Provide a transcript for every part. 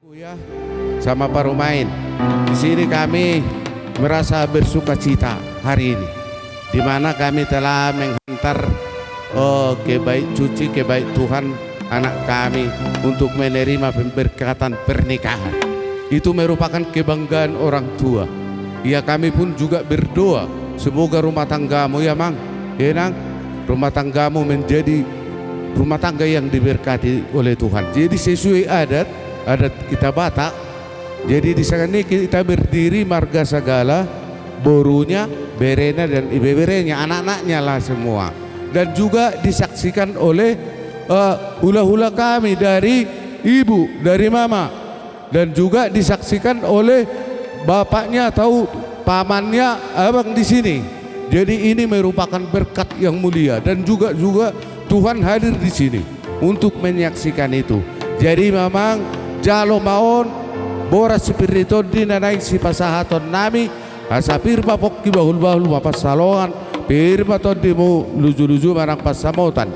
Ya, sama Pak Rumain. Di sini kami merasa bersuka cita hari ini, di mana kami telah menghantar kebaik cuci kebaik Tuhan anak kami untuk menerima pemberkatan pernikahan. Itu merupakan kebanggaan orang tua. Ya, kami pun juga berdoa semoga rumah tanggamu ya Mang, ya Nang, rumah tanggamu menjadi rumah tangga yang diberkati oleh Tuhan. Jadi sesuai adat kita Batak, jadi di sana ini kita berdiri marga segala, borunya, berena dan ibeberenya, anak-anaknya lah semua, dan juga disaksikan oleh hula-hula kami dari ibu, dari mama, dan juga disaksikan oleh bapaknya atau pamannya abang di sini. Jadi ini merupakan berkat yang mulia, dan juga Tuhan hadir di sini untuk menyaksikan itu. Jadi memang jalo maon bora spiriton di nanai si pasahaton nami asa pirma pokki bahul mapasalongan pirma ton dimu luju marang pasamotan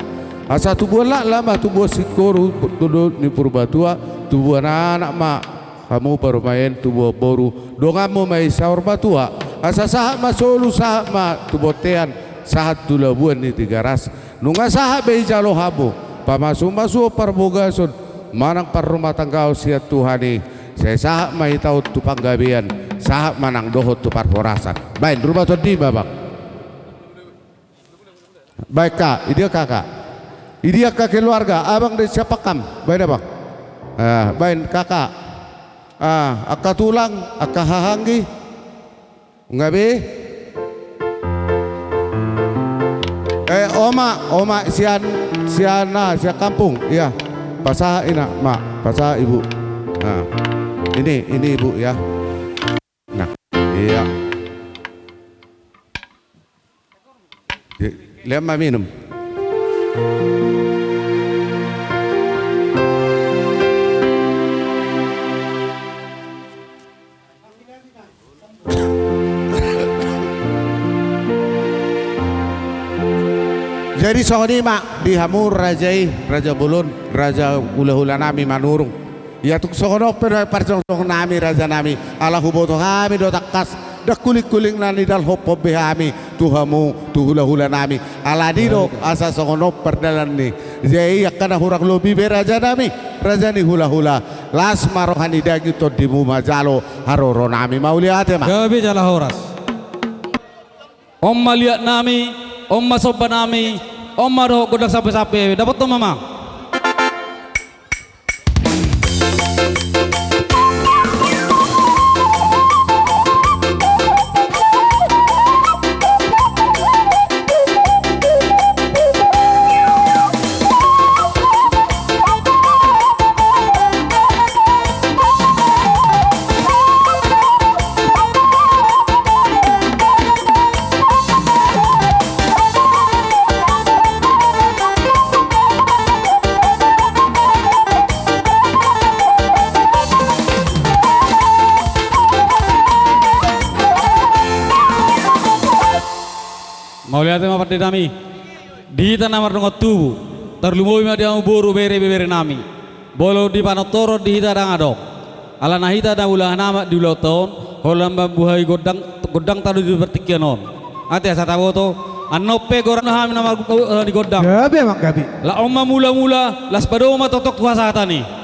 asa tubuh lama tubuh sikoru tuduh ni purbatua tubuh anak ma kamu perumayan tubuh boru dongamu mai saur batua asa sahat masolu sahat ma tubuh tean sahat dulabuan ni tiga ras nunga sahat bei jalo habu pamasu parbogason manang par rumah tangga usia Tuhani saya sahak mai tahu tu panggabian sahak manang dohot tu par horasan baik rumah tu di babak baik kak idia kakak keluarga abang dari siapa kam baik abang baik kakak akak tulang akak hahanggi ngabe oma siana kampung iya pasah ina mak pasah ibu nah ini ibu ya nah iya lema minum jadi sohoni mak di hamur raja bulun raja hula nami manurung ya tuk sohono per parcong nami raja nami ala huboto kami do takas dak kuling nani dal hopo behami tuhamu tu hula nami ala dino asa sohono perdalan ni jadi yakana hurang lobi be raja nami raja ni hula las marohani dagi to dimu majalo haroro nami mauliate mak gabe jala horas omma liat nami omma soba nami Omar do godak sape-sape dapat tuh mama. Mau lihat apa pada nami di tanah marungot tubuh terlumui ma dia buru bere nami bolo di panotoro di hita dang adok ala nahita da ulah nama di ulah tahun holam buhay godang tadu di bertikianon ati asa tahu to anope goran ham nama di godang gabi mak gabi la omma mula las padoma totok kuasa tani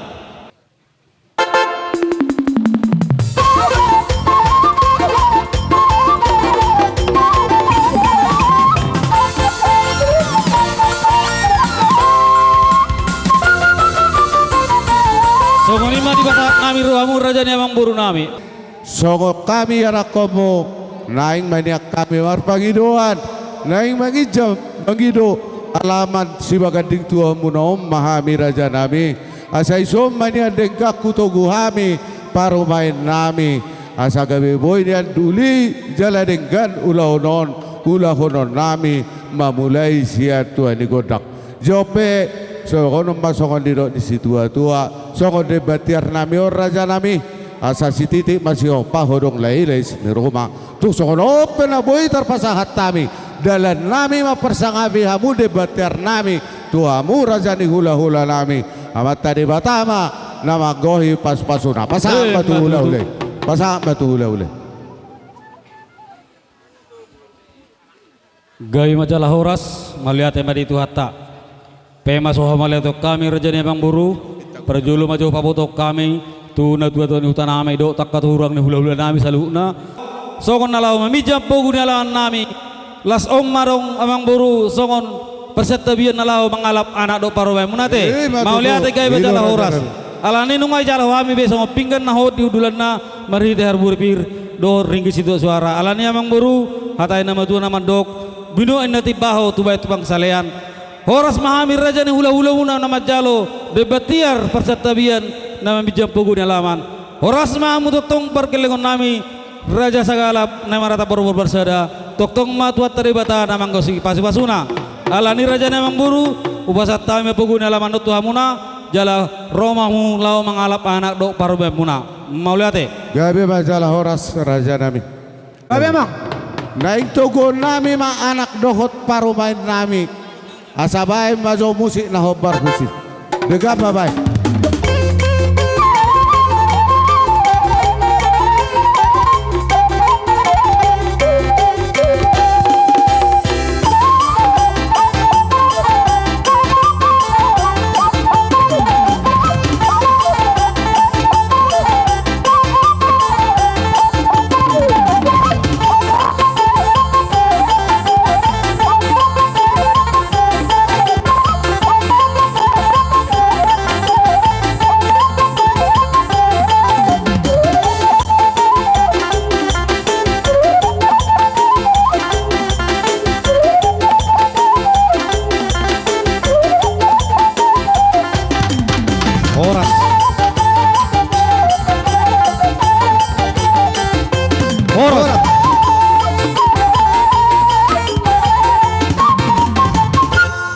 Songonima di batak nami ruamu raja ni amang buru nami. Songo kami anak komo naing maniak kami marpangidoan naing mangijam mangido alaman si baganding tua munom mahami raja nami asai som manian dengkaku togu hami parumain nami asa gabe boy nian duli jala denggan ulahonon nami mamulai sia tua ni godak jope sokono masongon di situ tua songon debatiar nami or raja nami asa si titik masih opa hodong lailes di rumah tuh songon open aboy terpasahat nami dalan nami mapersangabi hamu debatiar nami tuamu raja ni hula nami amat tadi batama nama gohi pas pasuna pasang batu ule pasang batu ule Gai majalah Horas melihat emadi itu hatta pema soha melihat kami rejani bang buru perjulu maju papotok kami tuna tua tua ni hutan amai do takkat hurang ni hula-hula nami saluna songon nalau mamijam pogu nalau nami las ong marong amang buru songon persetabian nalau mengalap anak do parowai munate mau lihat gai majalah Horas alani nungai jalah wami be songo pinggan na hot di udulan na mari de harbur pir do ringgi situ suara alani amang buru hatai nama tua nama dok binu enati baho tubai tubang salean Horas mahamir raja ni hula-hula una nama jalo debatiar persetabian nama bijam pogu ni alaman Horas mahamud tong perkelengon nami raja sagala nama rata borobor bersada tong matuat teribata nama ngosi pasi pasuna alani raja namang buru upasat tami pogu ni alaman do tuhamuna jala romamu lau mengalap anak do parubem muna mau lihat gabe majalah Horas raja nami Babe emang naik togo nami ma anak dohot parumain nami asabai mazo musik na hobar musik dega babai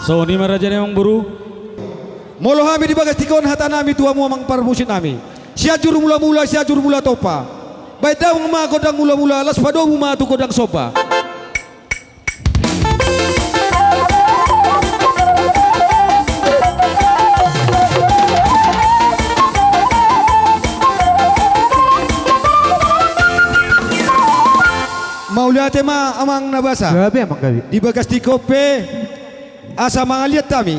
so ni maraja ni amang buru molo kami di bagas tikon hata nami tua mu amang parmusit nami siajur mula-mula siajur mula topa baik daw ma kodang mula-mula las pado mu ma tu kodang sopa mau lihat ma amang nabasa Gabi emang gabi. di bagas tikope asa mga lihat kami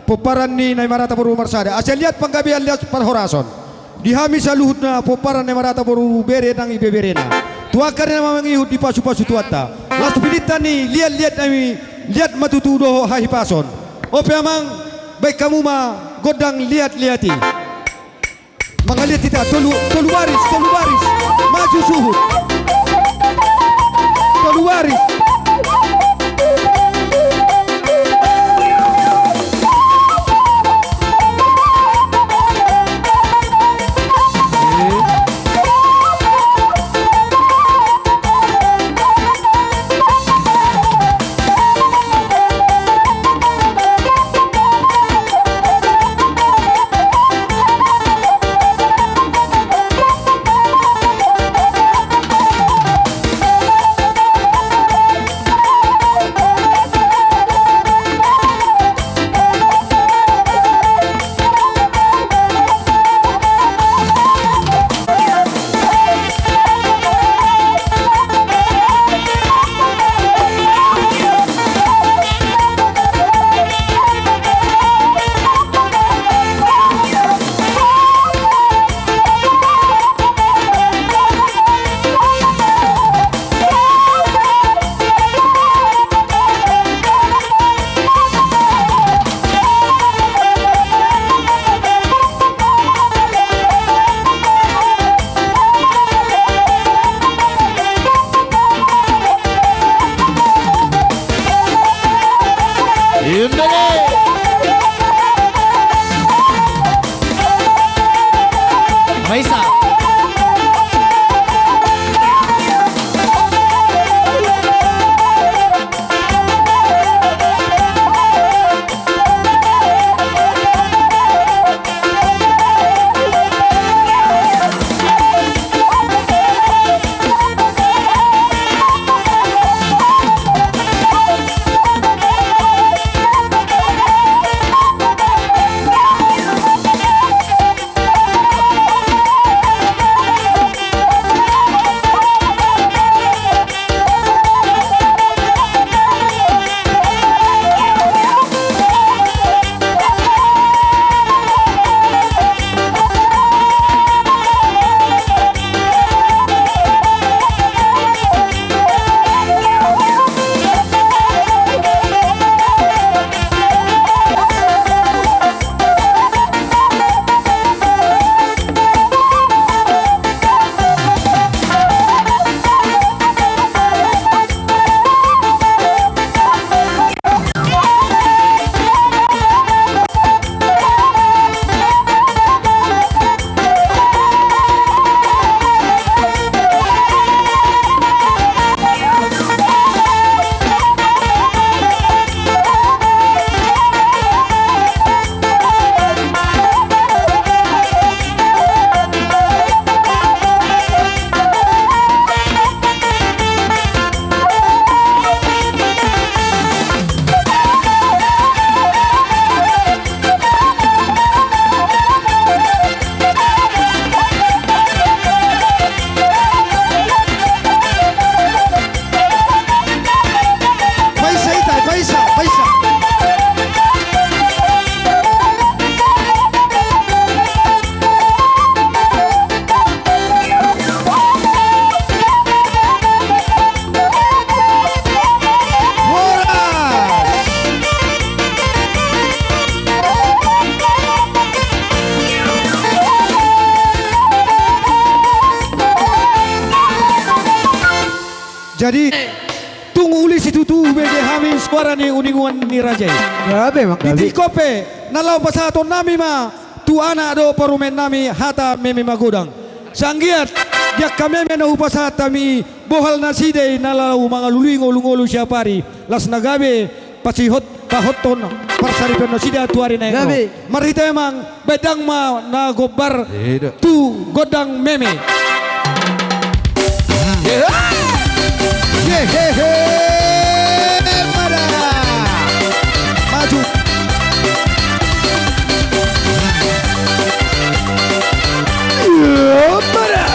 poparan ni Nay Marata Boru Marsada asa lihat panggabian lihat par horason dihami sa luhut na poparan Nay Marata Boru bere nang ibebere na tuakar na mamang ihut di pasu-pasu tuata las pilitan ni lihat nami lihat matutudo hahipason ope amang baik kamu ma godang lihat-lihati mga lihat kita tolu baris maju suhut tolu baris Jadi tunggu uli situ tu bege hami suara ni uninguan ni rajai. Gabe mak gabe. Iti kope nalau pasaton nami ma tu anak do parumen nami hata meme magudang. Sanggiat jak kami mena upasat kami bohal naside nalau mga lulingo lungolu siapari las nagabe pasihot pahoton parsari peno sida tuari na Gabe. Marita emang bedang ma na gobar tu godang meme. Hehehe, pada maju. Pada.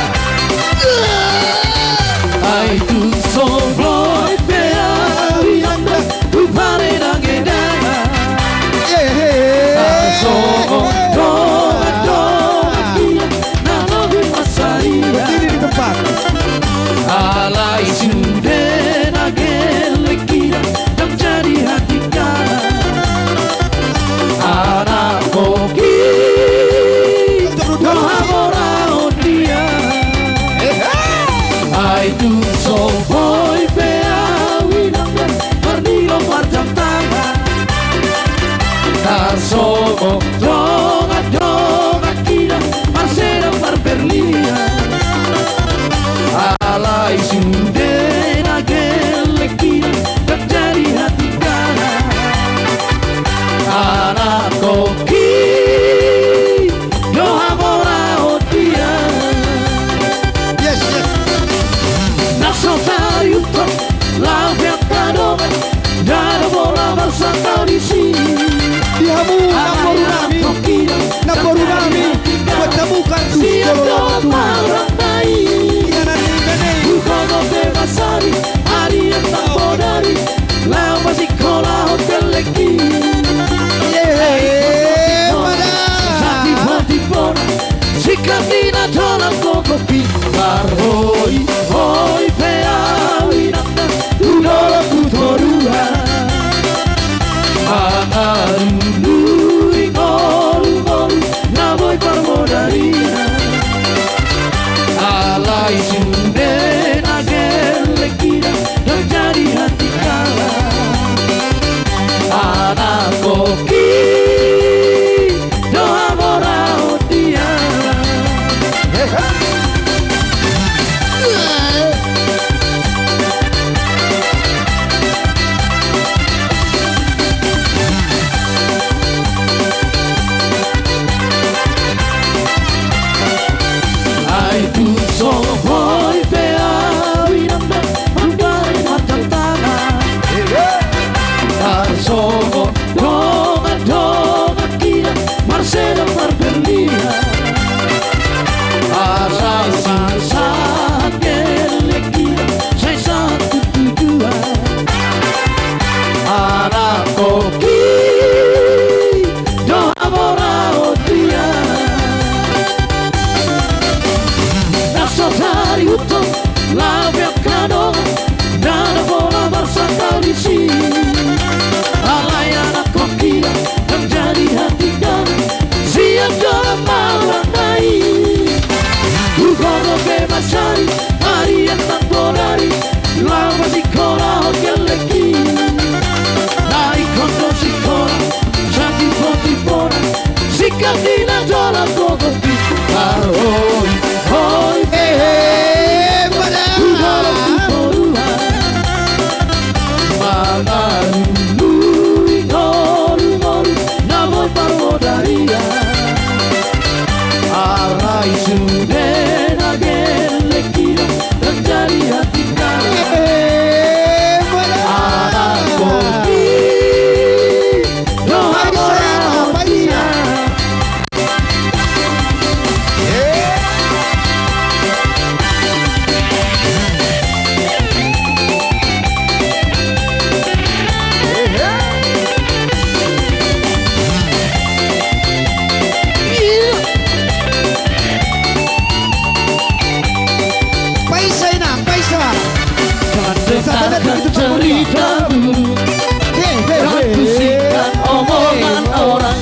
Ai tu sobroi pea yanda tu pare na gedana so do na no masaria Berdiri di tempat. alai sudah na gelekira dan jadi hati kana anak koki no amora dia Ai tu so boy pea winanda perdilo marjam tangan Tarsomo donga kira Marcelo Barberlia Alai sudena gelekira terjadi hati kana anak koki yo amora odia Yes, yes. Nasotari utang la viattanome da lavora versata di sini Dihamu naboru nami bertemu kardus Sia kalau do tu. marang bayi Inganan ni bene. Bukono te masari Ari yang tak bodari Lama sekolah hotel leki Pada. Sati hoti pona Sikapina tolam kokopi Barhoi hoi peawi nanda Tudola kutorua Angaru ngoru Naboi parmodarina Alai sundena gelekira terjadi hati kala anak koki doa morau dia Ai tu so boy pea winanda mandai macam tangan Tarsomo donga kira Marcelo Barberlia Asai saat gelekira Saya satu tujuan Anak koki doa morau dia Nasotari utang la viatcano Dana bola bersata di sini Alai anak kokira yang jadi hati dan Siap dalam malam naik Bukono bebasari Hari yang tak bodari Lama sekolah hotel leki Naik kondo sekolah Sati poti pora Sikap dina dalam kokopi Hoi hoi Pada. Tudola kutorua Mangaru ngoru Naboi parmodaria Alai sudena gelekira terjadi hati kana anak koki doa morau dia Paisa. Dengarkan cerita dulu Dan pusingkan omongan orang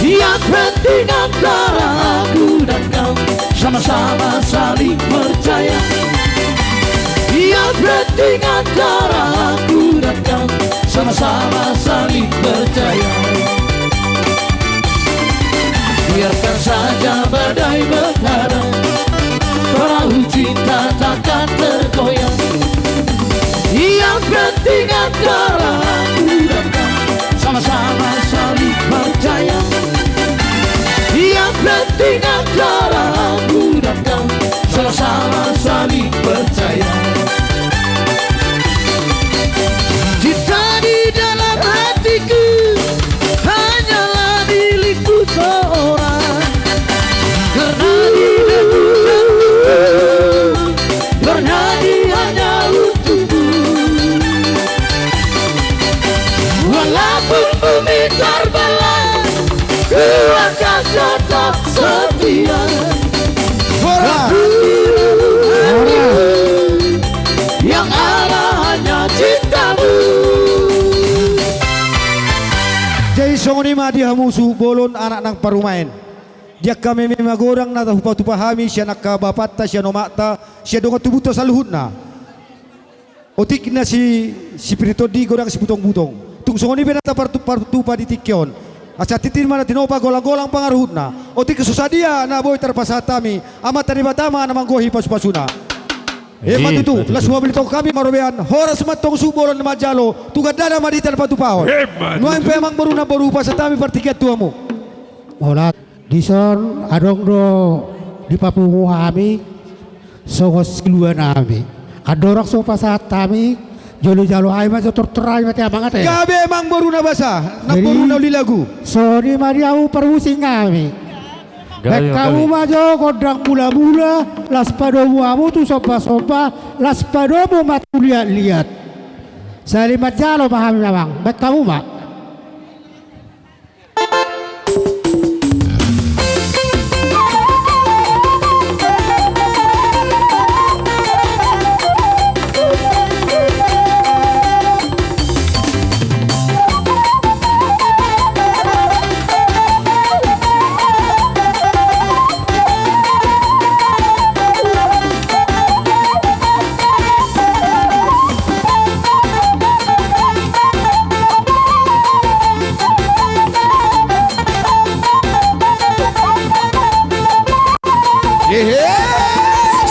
Yang penting antara aku dan kau Sama-sama saling percaya Yang penting antara aku dan kau sama-sama saling percaya. Biarkan saja badai menghadang, perahu cinta takkan tergoyang. Yang penting antara aku dan kau sama-sama saling percaya. Yang penting antara aku dan kau sama-sama saling percaya. Cinta di dalam hatiku hanyalah milikku seorang, karena di dalam bernyanyi hanya untukmu. Walaupun bumi terbelah, ku akan tetap setia. Yang ada hanya cintamu. Jadi songoni madi hamusu bolon anak nang parumain. Dia kami memagorang na tupahami siya nakabapata siya nomakta siya donga tubuto sa luhut na. Otik na si Pirito di gorang si butong-butong. Tung songoni benata partupa di tikyon. Asa titin mana tinopa golang-golang pangaruhut na. Otik kesusadia na boy terpasatami. Amat tadi batama na manggohi pas-pasuna. Matutu, las mobilito kami marobean. Horas matong subolon na majalo. Tugadana maditan patupahon. Nuang pemang baru na berupa satami partiket tuamu. Olat dison adong do di Papua kami sogos keluar nami. Adorak so pasat kami jalo-jalo ay mas terterai mati amangat ya. Gabe emang baru na basa, nak baru na uli lagu. So di mariau perusing kami. Kamu majo kodang mula-mula las padomu amu tu sopa-sopa las padomu matu lihat-lihat. Salimat jalo paham memang. Bet kamu mak.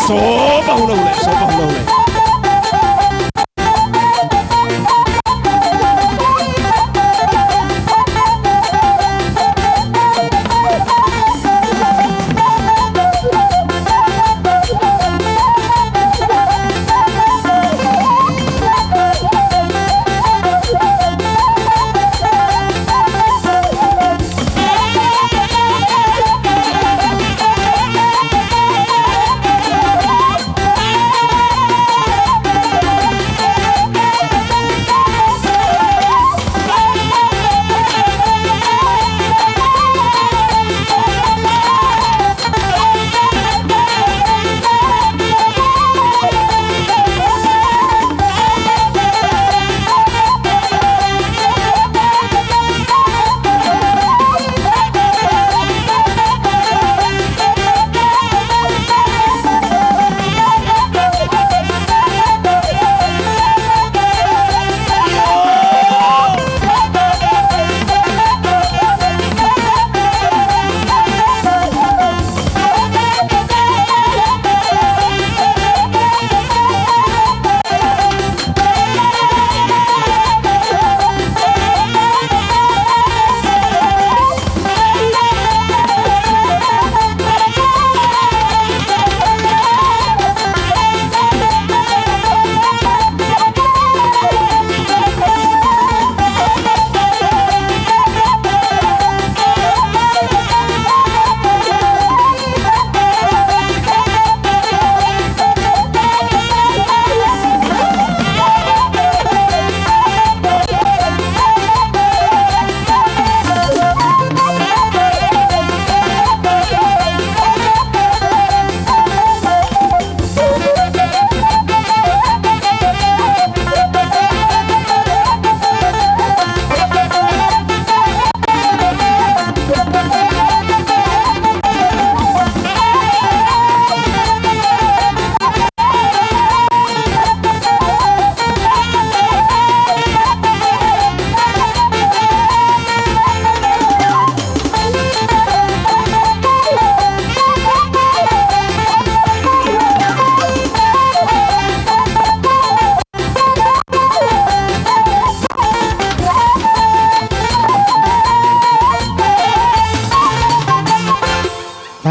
Sopa hula-hula, sopa hula-hula.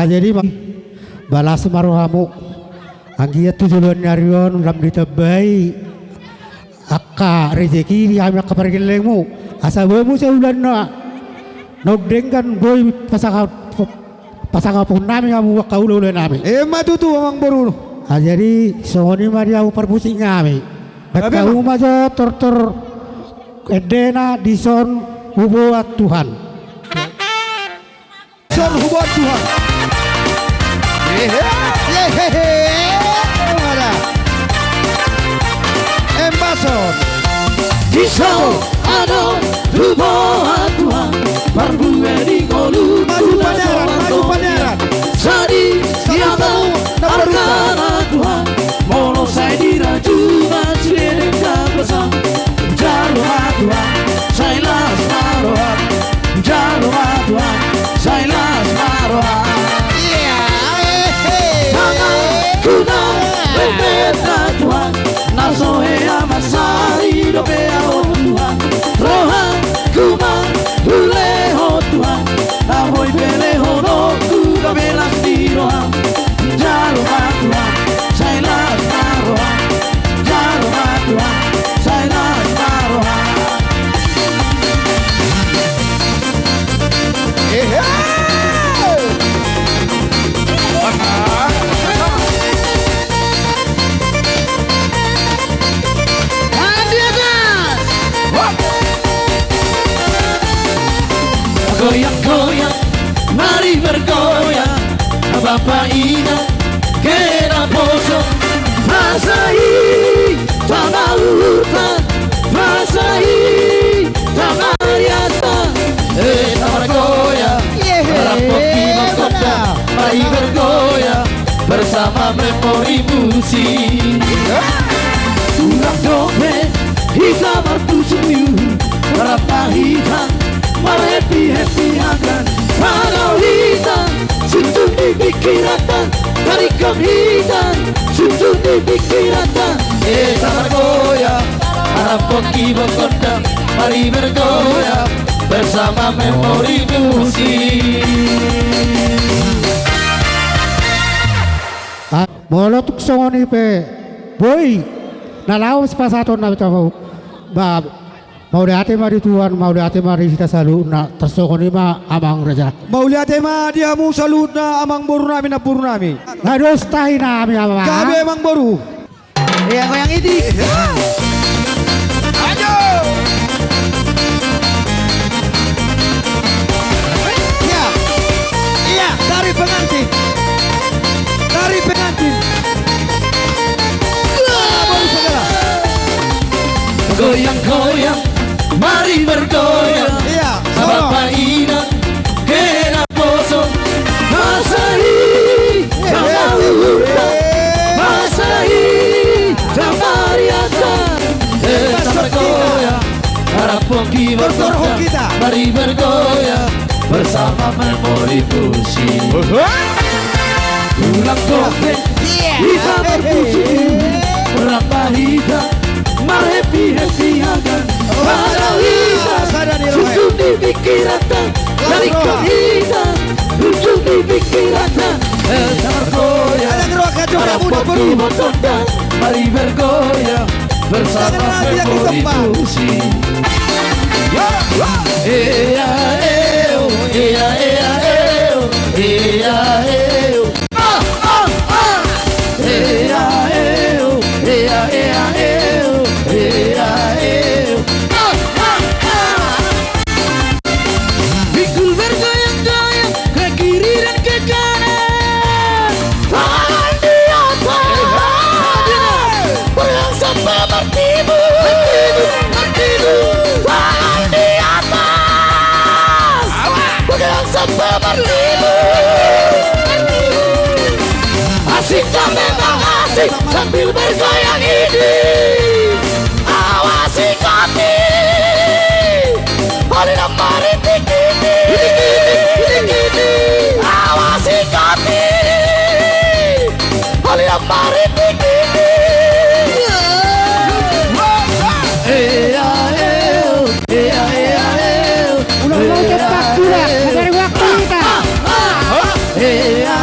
Jadi balas maruhamu anggiat tujuan nyarion lam ditabai akka rezeki kami kapargilemu asabamu seulan na nodengkan boy pasaka pun nami kamu kaulo nami Matutu amang boru. jadi songoni maria perpusing kami kau majo tortor edena dison hubuat Tuhan Son hubungan Tuhan. Mana? Embason. Disau ano ruboha Tuhan Parbueri ngolu Maju paneran. Sadi siapa arkana Tuhan Molo saya dirajukan Cilideng kabesam Jalur Tuhan Saya las marohan Jalur Tuhan Saya las marohan Tunang Bebeta Tuhan Nasohe amasari Dopea o Tuhan Rohan Kumang Huleho Tuhan Nahoy beleho no Kugabelas di Rohan Jalur Tuhan Saya las marohan Jalur Tuhan Saya las marohan Goyang-goyang, mari bergoyang Bapak Ina, kena poso Masai, tanah hutan Masai, tanah riasa Tamar goyang, rapoki makota Mari bergoyang, bersama memori musik Tulang dompet, hitam artusuyu Berapa hitam happy akan Parau hitam Suntuk di pikiratan Dari kam hitam Suntuk di pikiratan Tamar goyang Harap koki bokondang Mari bergoyang Bersama memori musik molotuk songoni pe boy nalaw sepasaton na tahu bab mau hati mari Tuhan mau hati mari kita selalu na tersongoni ma amang raja Mauliate ma diamu salut na amang boru nami na puru nami. harus tahi na ami amang Kabe amang boru. Goyang ini Ayo. Ya. Iya, dari pengantin. Dari pengantin. Baru segala. Goyang-goyang Mari bergoyang Iya, Bapak Ina Kena poso Masai Tanah hutan Masai Tanah riasa Tamar goyang Harap hoki bergoyang kita. Mari bergoyang Bersama memori musik Tulang dompet Hitam berpusing Berapa hitam Mar happy akan Parau hitam Suntuk di pikiratan Dari kam hitam Suntuk di pikiratan Tamar goyang Ada gerokan juga Harap muda hoki baru. bergoyang Mari bergoyang Bersama Jangan rapi yang memori ditembak. musik Iya eo Iya eo Iya eo Iya eo Iya eo Iya eo Pikul bergoyang-goyang ke kiri dan ke kanan Tangan di atas Goyang sampai bertibu Tangan di atas Goyang sampai bertibu Asik dan memang asik sambil bergoyang ini Awasi kami Hari mari tikini Awasi kami Hari mari tikini Iya ulang mau cepat pula dari waktu kita Iya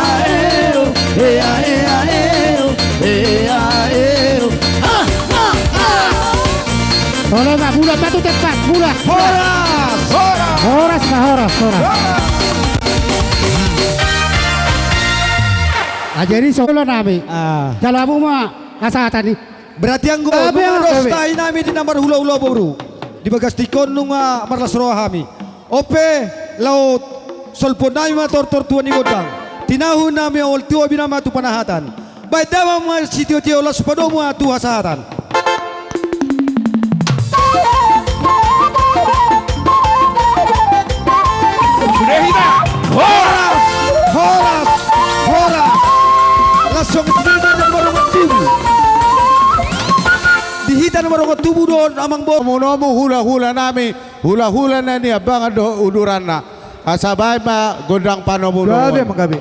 Horas. Horas na horas. Jadi solo nami. Kalau abu mah asatan ni. Berarti ang gua dostay namin di namar hula-hula baru. Di bagas tikon nung marlas rohami. Ope laut solpon namin mator tuan ni godang. Tinahun namin ol tuwa binama tu panahatan. Baik dalam sitio-tio las padomu tu hasatan. Sudah hina. Horas. Langsung dihita ng marungat tubuh. Dihita ng marungat tubuh doon amang bo. Munomu hula-hula nami, hula-hula na ni abang ado uduran na. Asabay ma godang panomuno. Gabi magabi.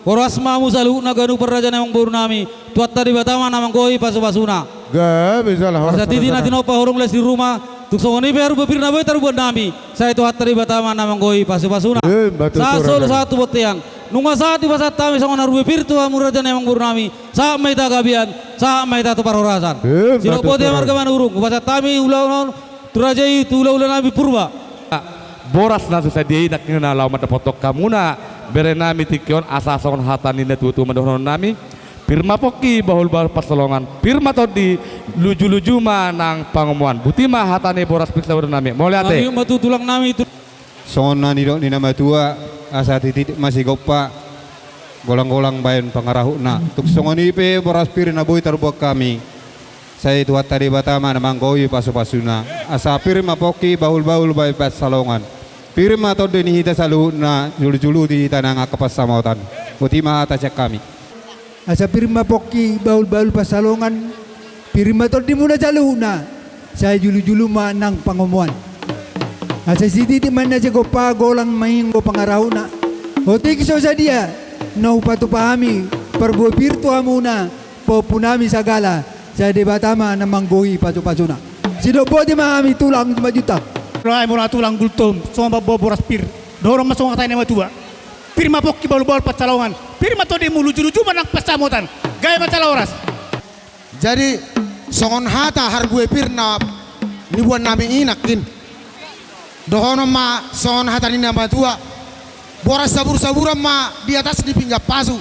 Korasma musalu naganu perraja namang buru nami tuat tadi batama namang koi pasu-pasuna. Gak bisa lah. Masa titi nanti nopa horong les di rumah. Tuk songoni baru bepir nabai taru buat nami. Saya tuat tadi batama namang koi pasu-pasuna. Sa solo satu botiang. Nunga saat di pasat kami songon haru bepir tua muraja namang buru nami. Sa maita gabian, sa maita tu parhorasan. Sino pote marga manurung. Pasat kami ulang turajai tu ulang nabi purba. Boras na susadiay nakina law matapotok kamuna bere nami tikion asason hatanin na tutu madohon nami pirma poki bahul bahul pasolongan pirma todi luju-luju manang pangumuan butima hatane boras piksa nami mau lihat Kami matutulang nami itu. Sona ni ni nama tua asa titik masih gopa golang-golang bayan pangarahu na tuk songoni pe boras pirin aboy tarbuak kami Saya tuat tadi batama namang goyi pasu-pasuna. Asa pirma poki baul-baul bay salongan. Pirma to deni hita salu na julu-julu di tanang akapas samotan. Utima ata cek kami. Asa pirma poki baul-baul pasalongan. Pirma to di muna salu na. Saya julu-julu manang pangomuan. Asa siti di mana jago pagolang mainggo pangaraw na. Hote kiso sa dia. No patu pahami. Perbuapir tu amuna. Popunami sagala. Saya debatama na manggohi pacu-pacuna. Sidobo di mahami tulang 5 juta. Rai mula tulang gultom, somba boboras pir. Dorong masuk ngatain nama tua. Pirma poki baul-baul pacalongan. Pirma to di mulu-julu manang pasamotan. Gaya macaloras. Jadi songon hata hargue pirna nibuan nami inakin. Dohono ma songon hata ni nama tua. Boras sabur-saburan ma di atas di pinggap pasu.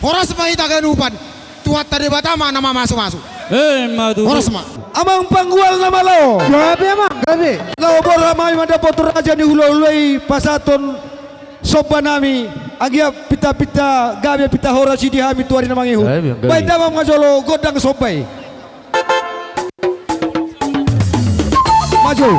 Horas ma ita ganupan. Tuat tadi batama nama masuk-masuk. Madu. Horas ma. Amang panggual nama lo. Gabi amang, gabi. Lo boramay madapotor aja ni hululay pasaton soba nami. Agia pita-pita gabi pita horasi di hami tuari namang ihu. Baik damang ngajolo godang sobay. Maju.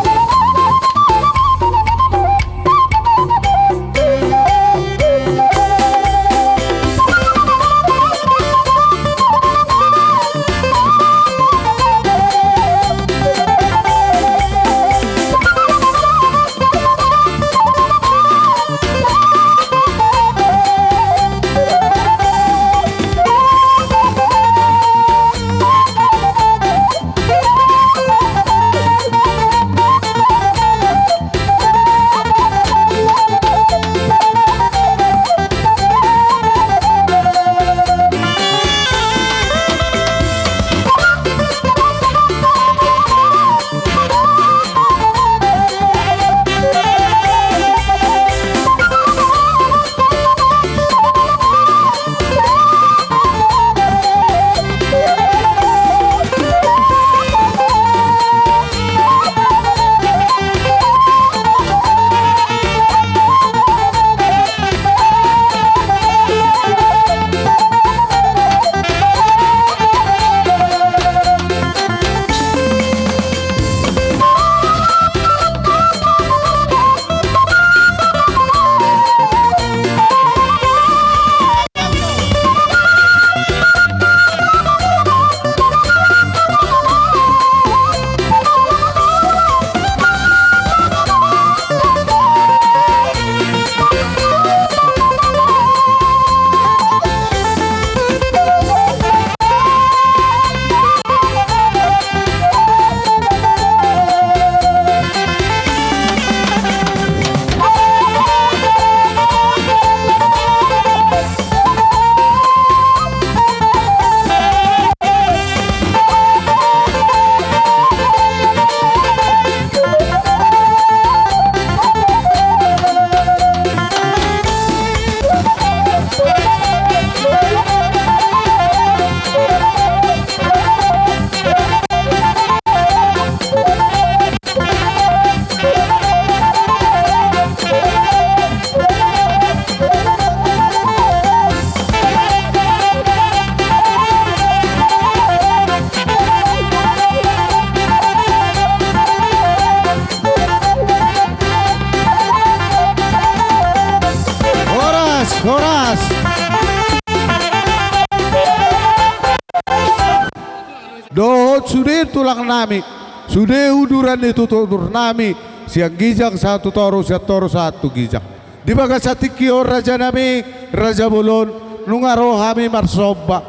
Dohot sudah tulang nami, sudah uduran itu tutur nami, siang gijang satu toro satu gijang. Di bagas satikio raja nami, raja bulon, nungaro kami marsoba.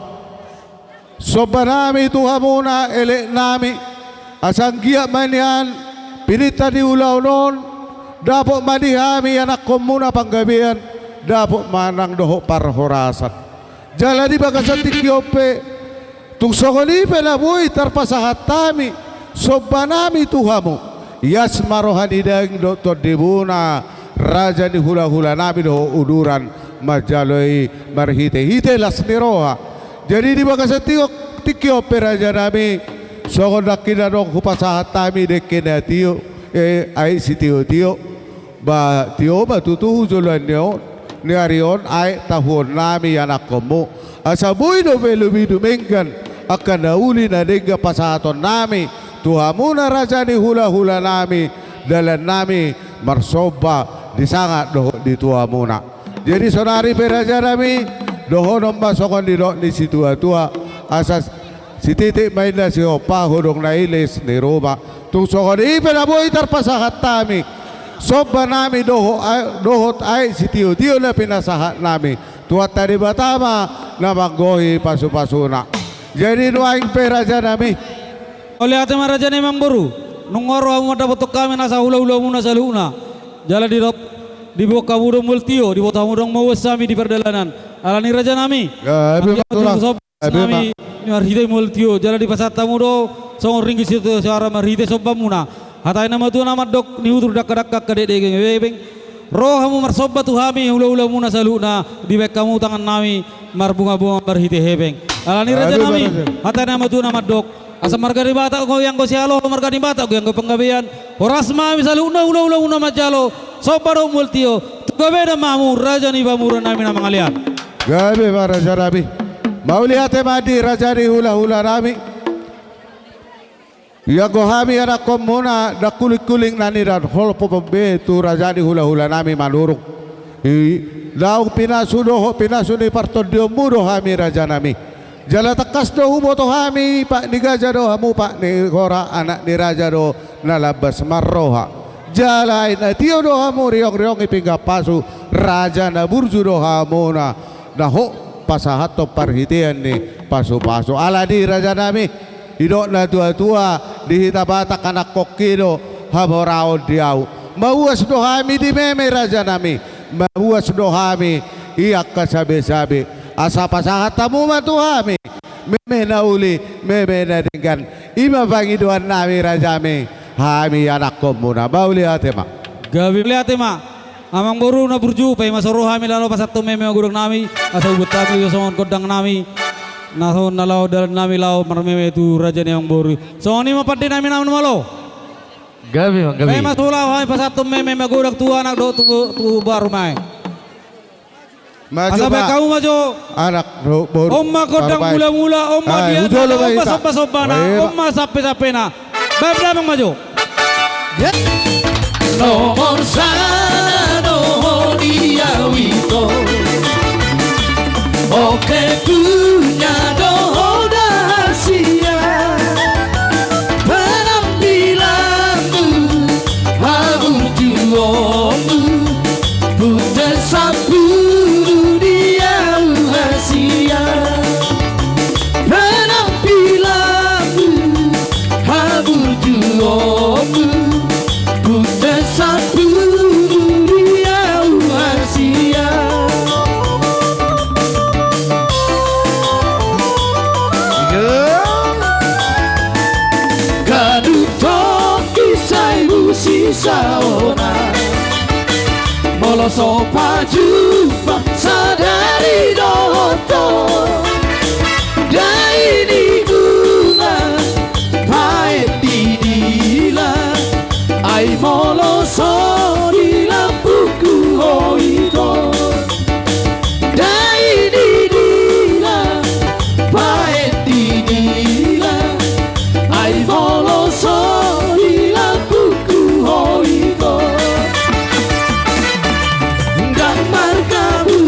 Soba nami itu hamuna elek nami, asang giyak manian, pinita di ulau non, dapok manihami anak komuna panggabian, dapok manang doho parhorasan. Jala di bagas satikio pe. Tung sokoni penabuhi terpasahat tami sobanami tuhamu yas marohani dang doktor dibuna raja di hula-hula nabi do uduran majaloi marhite-hite lasniroha. Jadi di bagas tikio peraja nabi sokon dakina dong hupasahat tami dekena tio ai si tio ba tio ba tutu julan neo niarion ai tahun nami anak komu asabuy do velubidu menggan akan nauli na dega pasaton nami tuhamuna raja ni hula-hula nami dalan nami marsoba disangat doho di tuhamuna. Jadi sonari peraja nami doho nomba sokon di si tua-tua asas si titik main na si opa hudong na ilis ni Roma tung sokon ipenaboy tarpasahat nami soba nami dohot ay si tiyo-tiyo na pinasahat nami tuat tadi batama na maggohi pasu-pasuna. Jadi nuaing peraja nami oleh ate maraja ni Mang Boru nungoro amu dapat kami nasa hula-hula muna sa luna jala di bawah kamudong multio di bawah kamudong mawasami di perjalanan alani raja nami nami marhite multio jala di pasar tamudo song ringgi situ suara marhite sobba muna hatai nama tu nama dok ni utur dak-dak kadek degeng beng roh hamu marsobba tu hami hula-hula muna sa luna di bawah kamu tangan nami marbunga-bunga marhite hebeng alani raja nami hatai nama tu nama dok asa marga di bata ko yang ko sialo marga di bata ko yang ko penggabean orasma misalu una majalo sobaro multio tugabeda mamu raja ni bamura nami na mangalian gabe raja nabi mauliate madi raja ni hula-hula nami ya go hami anak komuna da kulik-kulik nani dan hol popombe tu raja ni hula-hula nami manuruk lau pinasuni partodio mudo hami raja nami jala takas do hubo to hami pak ni gaja do hamu pak ni kora anak ni raja do nalabas marroha jala ina tio do hamu riong ipingga pasu raja na burju do hamu na ho pasahat to parhitian ni pasu ala di raja nami hidok na tua di hitabata kanak kokido haborao diau mawas do hami di meme raja nami mawas do hami iyak kasabe-sabe asa pasahat tamu matuhami meme nauli meme na dengan ima pangiduan nami rajami hami anak komuna bauli atema gabi lihatema amang boru na burju pay masoro hami lalo pasat to meme gurang nami asa ubut kami songon kodang nami nason nalaw dalan nami law marmeme tu raja ni amang boru soni mapadi nami namun malo gabi pay masulaw hami pasat to meme magurang tu anak do tu baru mai maju pak kamu maju anak omma kodang mula-mula omma dia omma soba-sobana omma sape-sapena baik damang maju nomor satu dia wito oke punya doho dahasia penampilanmu habur juomu buta sapu saona moloso pajupa sadari doto dai di bunga pae di dila ai moloso di lampuku hoito dai di dila pae di dila ai moloso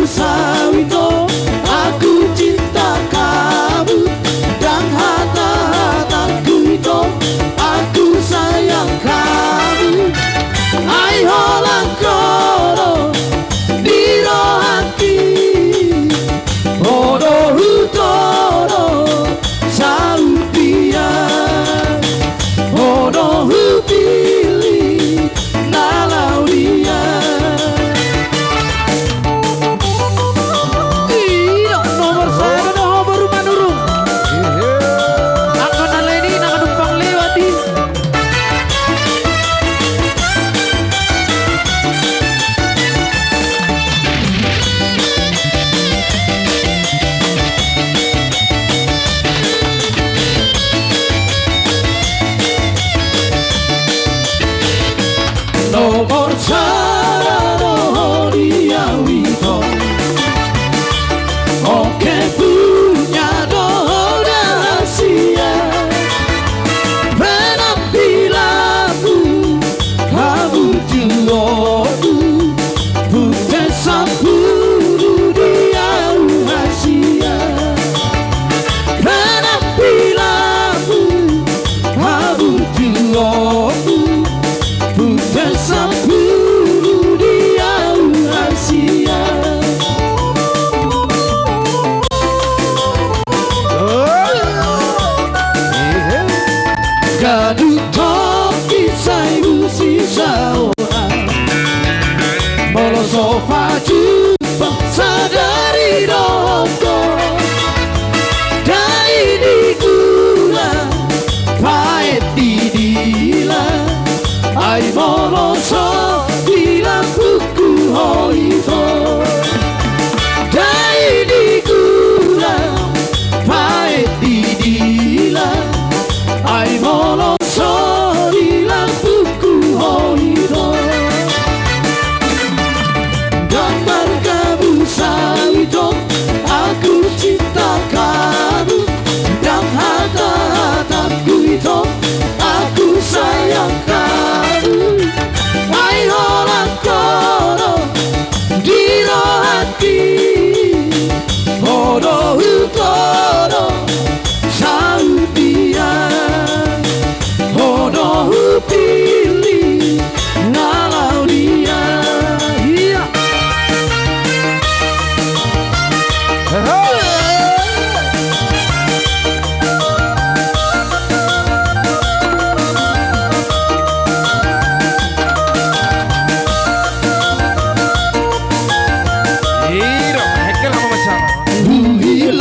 sawito aku cinta kamu dan hati-hatiku itu aku sayang kamu ai holang koro di hati odo hutoro saupia odo hupili nalau dia nomor satu dia wito oke punya doa Kadut toki sai busi saora Bolo sofa jumpa sadari roko Dai di gula Paet di dila Ai bolo so Dila buku hoito Dai di gula Paet di dila Ai bolo so Dila buku hoito Gambar kamu salito Aku cinta kamu Dan hati-hatiku itu Aku sayang kamu Ai orang kono Dino hati Hodo hukono Saudia Hodo hupili Nalau dia Iya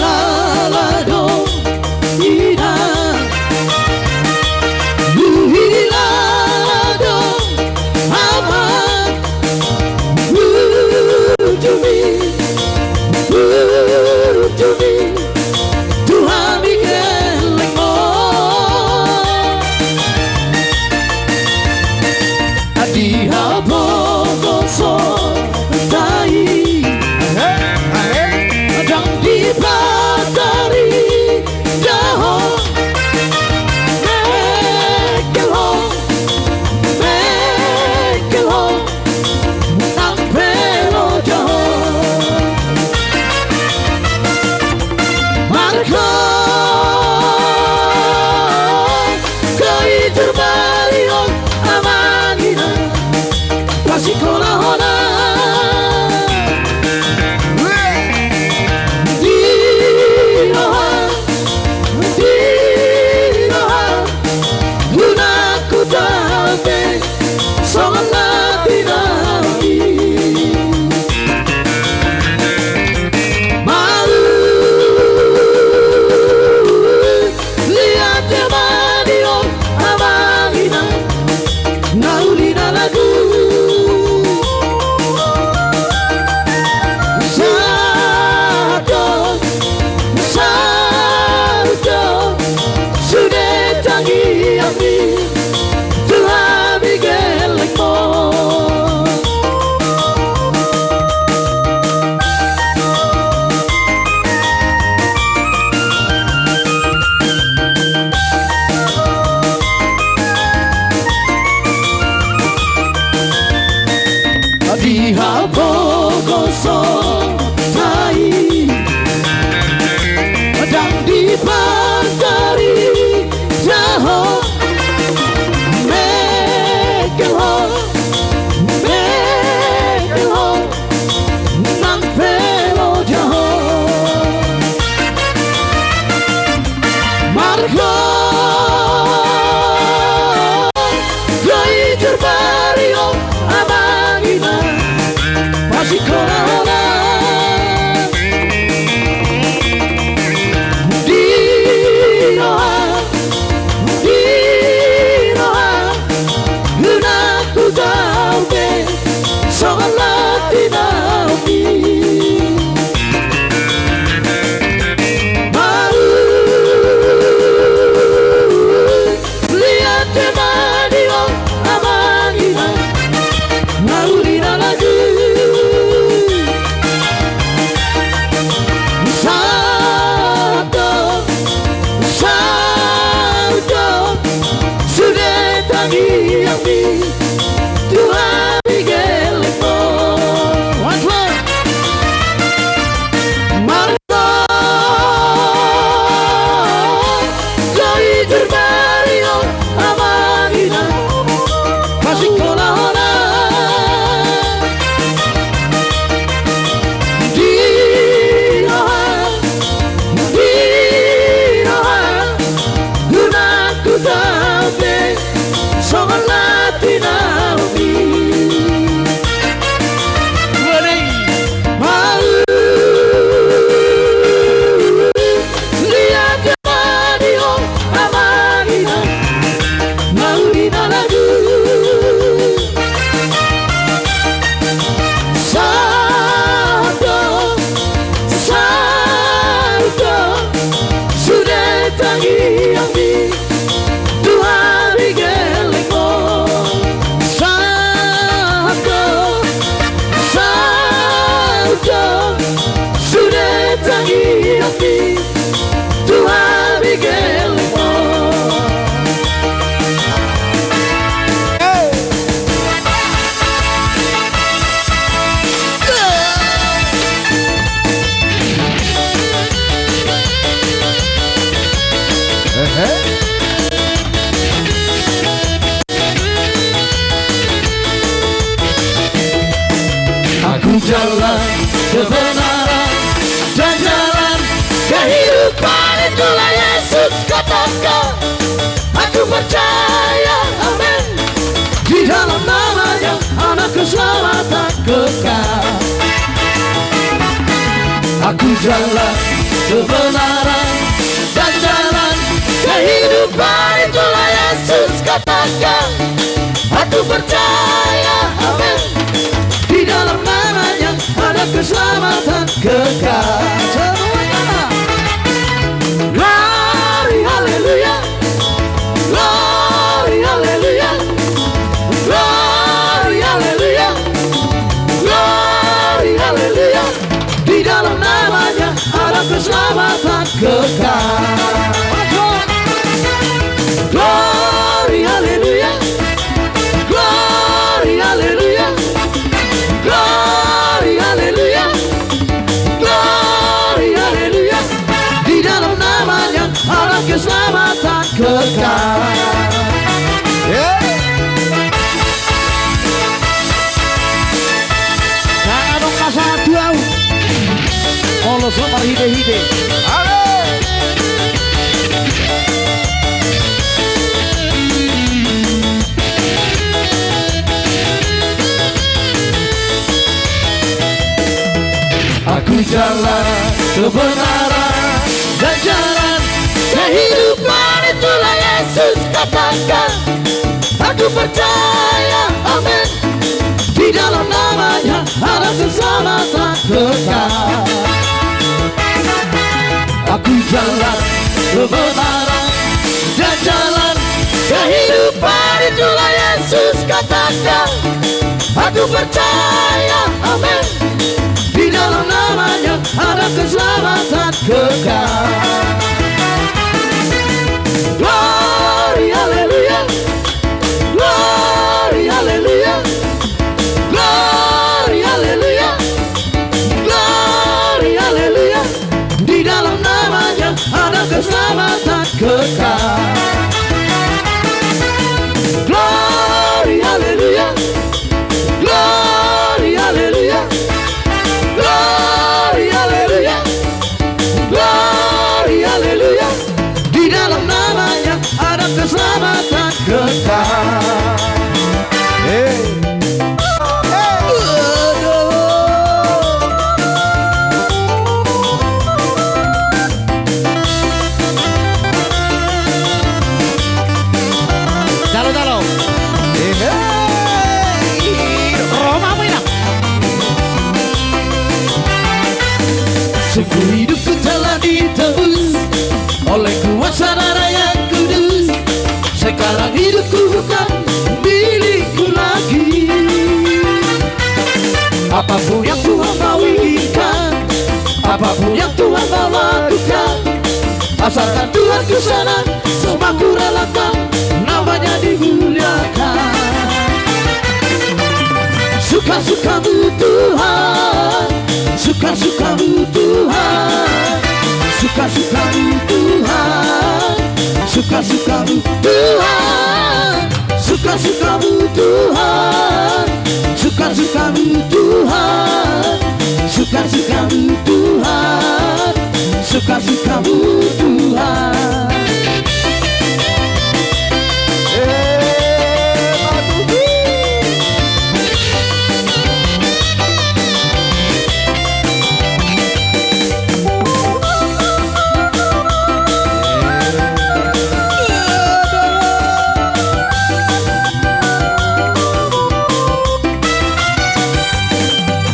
Uhilalado ina Uhilalado ama Ujumi Ujumi Tuhan mikelengmo Adiha bogoso Tai Adang di batari Jaho Mekelho Nang pelo jaho Marco Kai terbario amanina Pasikola hona Diha bogoso tai Adang di pantari Jaho Mekelho Mekelho Nang pelo jaho Margo Gai terbario amangina Pasikola hona Dinoha Lunaku tauke Sogalati naumi Mau Lihat temanio amangina Maulina lagi Sudah tangi yang di Tuhan mikelengmo Marco Koi terbario amangina Pasikola hona Dinoha Lunaku tauke katakan, aku percaya, amin. Di dalam namanya ada keselamatan kekal. Aku jalan kebenaran dan jalan kehidupan, itulah Yesus katakan, aku percaya, amin. Di dalam namanya ada keselamatan kekal. Semuanya glory haleluya, glory haleluya, glory haleluya, glory haleluya. Di dalam namanya ada keselamatan kekal. Glory haleluya, glory haleluya, glory haleluya, glory haleluya. Di dalam namanya ada keselamatan kekal. Jangan dong kasar duau. Kalau semua hide-hide. Aku jalan kebenaran dan jalan kehidupan, itulah Yesus katakan, aku percaya, amin. Di dalam namanya ada keselamatan kekal. Aku jalan kebenaran dan jalan kehidupan, itulah Yesus katakan, aku percaya, amin. Di dalam namanya ada keselamatan kekal. Glory haleluya, glory haleluya, glory haleluya, glory haleluya. Di dalam namanya ada keselamatan kekal. Glory haleluya, glory haleluya, glory haleluya, glory haleluya. Di dalam namanya ada keselamatan kekal. Jalo. Roma mana? Sungguh hidupku telah ditebus oleh kuasa darah yang kudus. Sekarang hidupku bukan milikku lagi. Apapun yang Tuhan mau inginkan, apapun yang Tuhan mau lakukan, asalkan Tuhan ku senang, semua ku relakan, namanya dimuliakan. Suka-sukamu Tuhan, suka-sukamu Tuhan, suka-sukamu Tuhan, suka-sukamu Tuhan, suka-sukamu Tuhan, suka-sukamu Tuhan, suka-sukamu Tuhan, suka-sukamu Tuhan.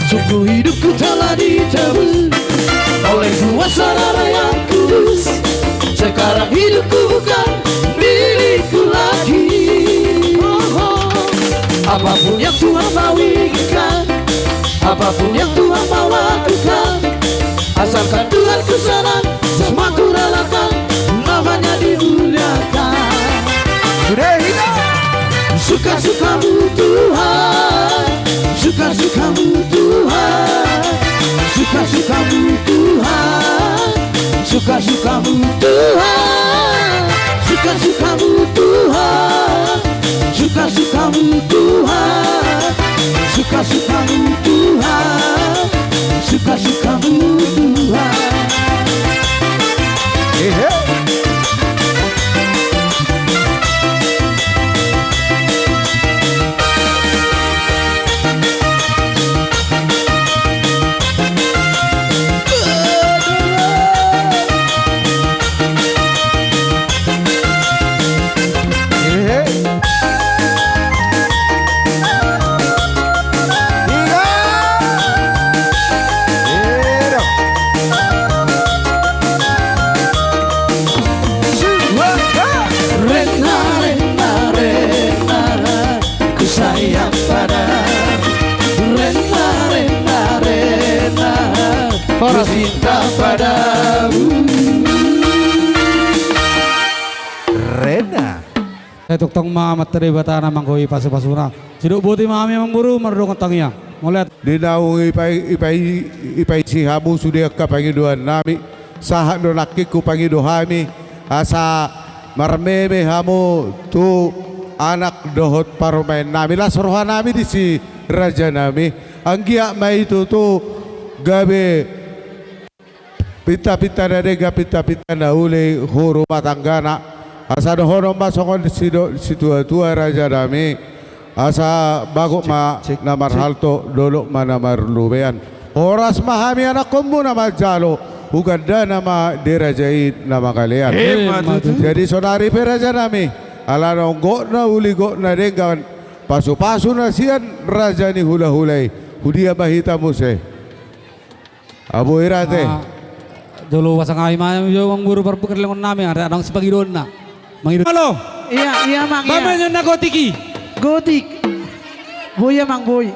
Sungguh hidupku telah dicabut oleh kuasa darah yang kudus. Sekarang hidupku bukan milikku lagi. Apapun yang Tuhan mau inginkan, apapun yang Tuhan mau lakukan, asalkan Tuhan ku senang, semua ku relakan, namanya dimuliakan. Suka-sukamu Tuhan, suka-sukamu Tuhan, suka-sukamu Tuhan, suka-sukamu Tuhan, suka-sukamu Tuhan, suka-sukamu Tuhan, suka-sukamu Tuhan, suka-sukamu Tuhan. Tuk tong mamat teri batana manggoi pasu-pasuna. Siduk buti mami mangburu mardong tangnya. Molet Dinaung ipay si habu sudia ka Panginoon nami. Sahat do nakiku Panginoon asa marmeme hamu tu anak dohot parumain nami lasrohan nami di si raja nami. Anggia mai itu tu gabe pita-pita nadega pita-pita na uli huru matanggana. Asa dohono masongon situ tua raja nami asa bagok ma namar halto dolok ma namar lubean oras mahami anak kumbu nama jalo uganda nama dirajai nama kalian jadi sonari peraja nami ala nonggo na uli go na dengan pasu-pasu na sian raja ni hula-hulai hudia bahita muse abu irate dulu wasang ay mayam yo mangburu parbuker lengon nami ada adang sepagidon na. Halo. Iya mang iya. Bamanya na gotiki. Gotik. Boy ya mang boy.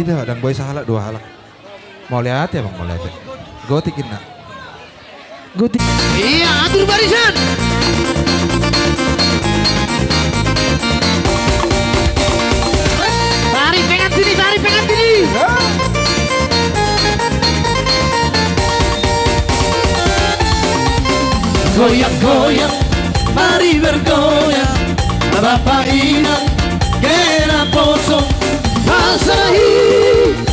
Dah dan boy salah dua halak. Mau lihat ya bang mau lihat. Gotikin nak. Gotik. Iya atur barisan. Tarik pengat sini. Goyang-goyang, mari bergoyang, Bapak ingat kena posong, Masahi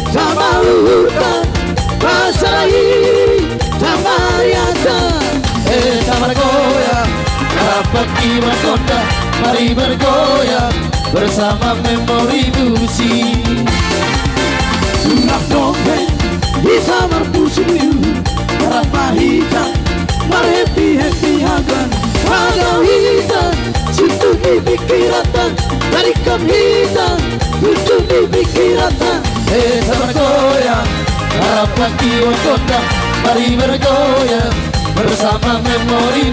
sama hutan, Masahi sama riasa, sama bergoyang, Bapak kibar kota, mari bergoyang bersama memori musik. Surat dongeng bisa berpusuyu, Bapak hitam. Mari happy hagan Walau hitam Situ di pikiratan Dari kam hitam Situ di pikiratan sama goyang Harapan kiwa kota Mari bergoyang Bersama memori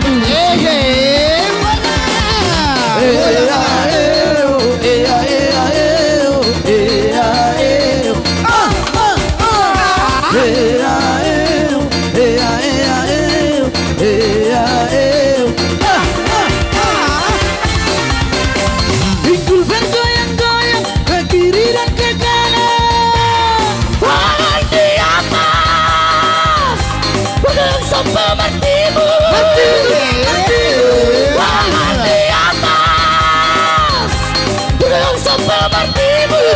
Pinggul bergoyang-goyang ke kiri dan ke kanan, tangan di atas, pegang sampai matimu, tangan di atas, pegang sampai matimu.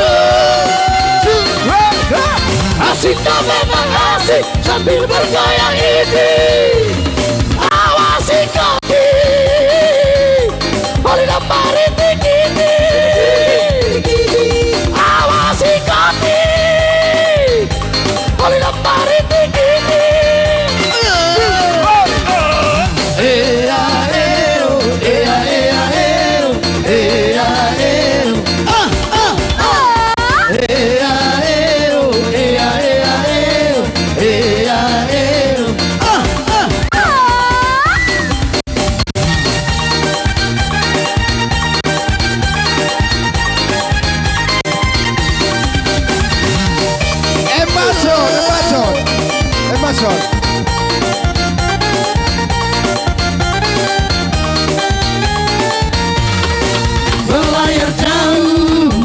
Asik tak memang asik sambil bergoyang ini. Awasi kaki oleh lemari tinggi. Awasi kaki oleh lemari tinggi.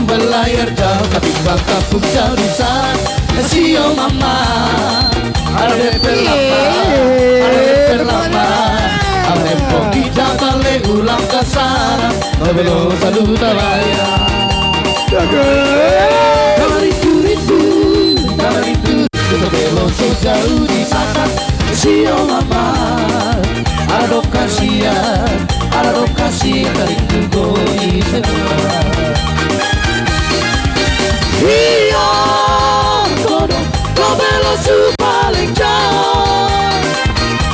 Berlayar jauh ketimbang kampung jauh di sana. Sio mama, ada perlama, ada pergi jalan ulang ke sana. Belum selalu terbayar. Kamari rindu, kita belum jauh di sana. Sio mama, ada kasihan dari kugoi semua. Iya, kodok, kobelo su paling jauh.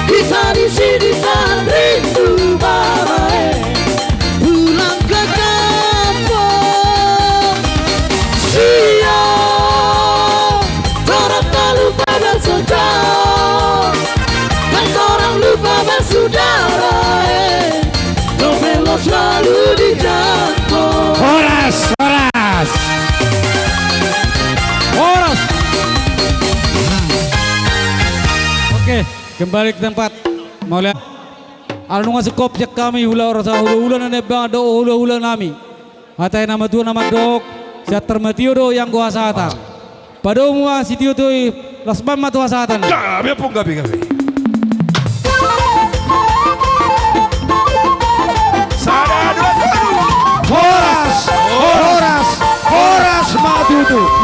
Kita di sini tak rindu barai, pulang ke kampung. Siap, orang tak lupa bersaudara, dan orang lupa bersaudara. Kobelo selalu di kampung. Horas. Oke, kembali ke tempat. Mau lihat Anu ngasih kopjek kami hula rasa hula na nebang do hula nami. Atay nama tuan nama dok. Saya termatio do yang gua satan. Pada umumnya si tio tu lasban matu satan. Gabi pun gabi. Horas Matutu.